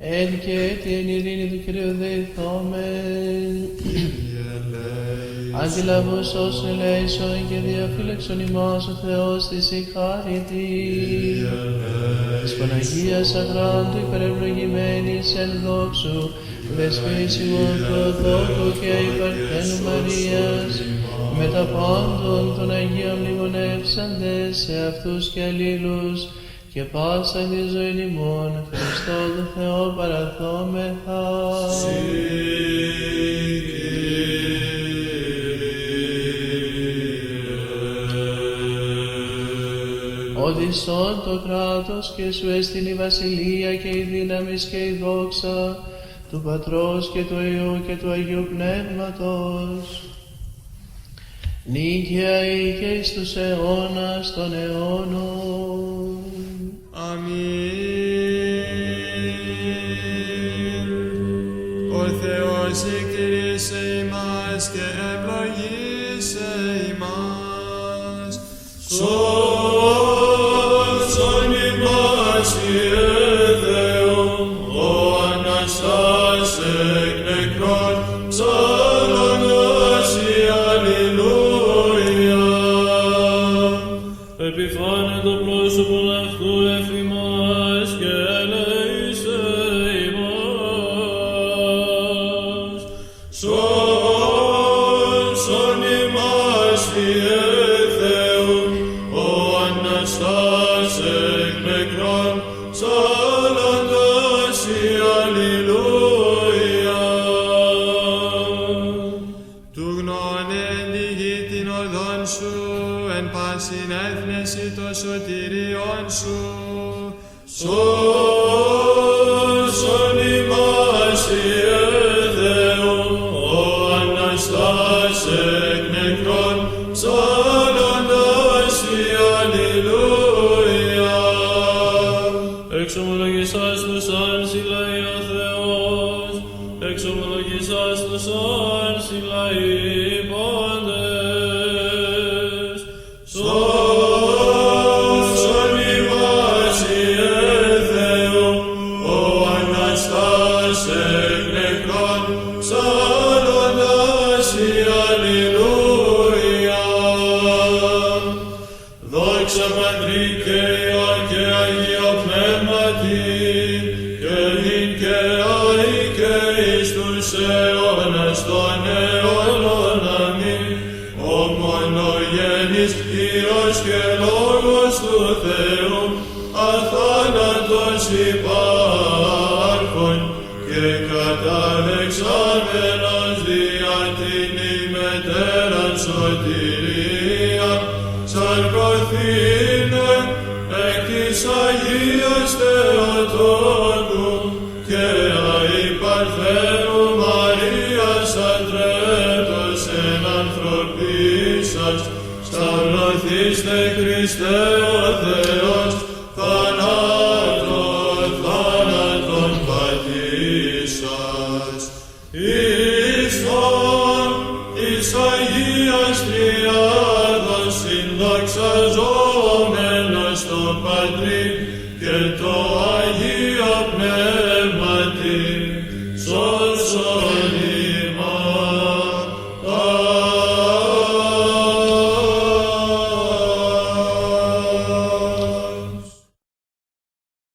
Εν και την ειρήνη του Κυρίου δεηθόμεν. Αγγελαβούς ως ελέησον και διαφύλαξον ημάς ο Θεός της η χάρητη. Της Παναγίας Αγράντου υπερευλογημένης εν δόξου, δεσπίσιμον Θεοτόκου και υπαρχένου Μαρίας, με τα πάντων των Αγίων μνημονεύσαντες σε αυτούς και αλλήλους, και πάσα τη ζωή ημών, Χριστό το Θεό παραθόμεθα. Οδυσσόν το κράτος και σου έστειν η βασιλεία και η δύναμις και η δόξα του Πατρός και του Υιού και του Αγίου Πνεύματος, νίκαια ή και εις τους αιώνας των αιώνων. Αμήν. Ο Θεός εκτηρήσε ημάς και ευλογήσε ημάς. Σώσον ημάς, Ιε Θεό, ο Αναστάς εκ νεκρών, ψάλλοντας η αλληλούια. Επιφάνε το πρόσωπον αυτού εφ' ημάς και ελέησε ημάς. Σώσον ημάς, Ιε Θεό, ο Αναστάς εκ νεκρών, ψάλλοντας η αλληλούια. Του γνώνε τη γη την οδόν σου, εν πάσιν έθνεση το σωτηριόν σου. Σώσον ημάς, Ιε Θεό, ο Αναστάς εκ νεκρών, ψάλλοντας η αλληλούια. Εξομολογήσας τους αν συλλαεί ο Θεός, εξομολογήσας τους αν συλλαεί πάντες. Σώσον ημάς, Ιε Θεό, ο Αναστάς εκ νεκρών, ψάλλοντας η αλληλούια. Δόξα Πατρί και Υιό και Αγίο Πνεύματι, και νυν και αεί και εις τους αιώνας των αιώνων. Αμήν. Ο μονογέννης Υιός και Λόγος του Θεού, αθάνατος υπάρχων και καταδεξάμενος δια την ημετέραν σωτηρίαν, σαρκωθήνε εκ της Αγίας Θεοτόκου και αεί Παρθένου Μαρίας αντρέπτος εν ανθρωπίσας, σταυρωθήστε Χριστέ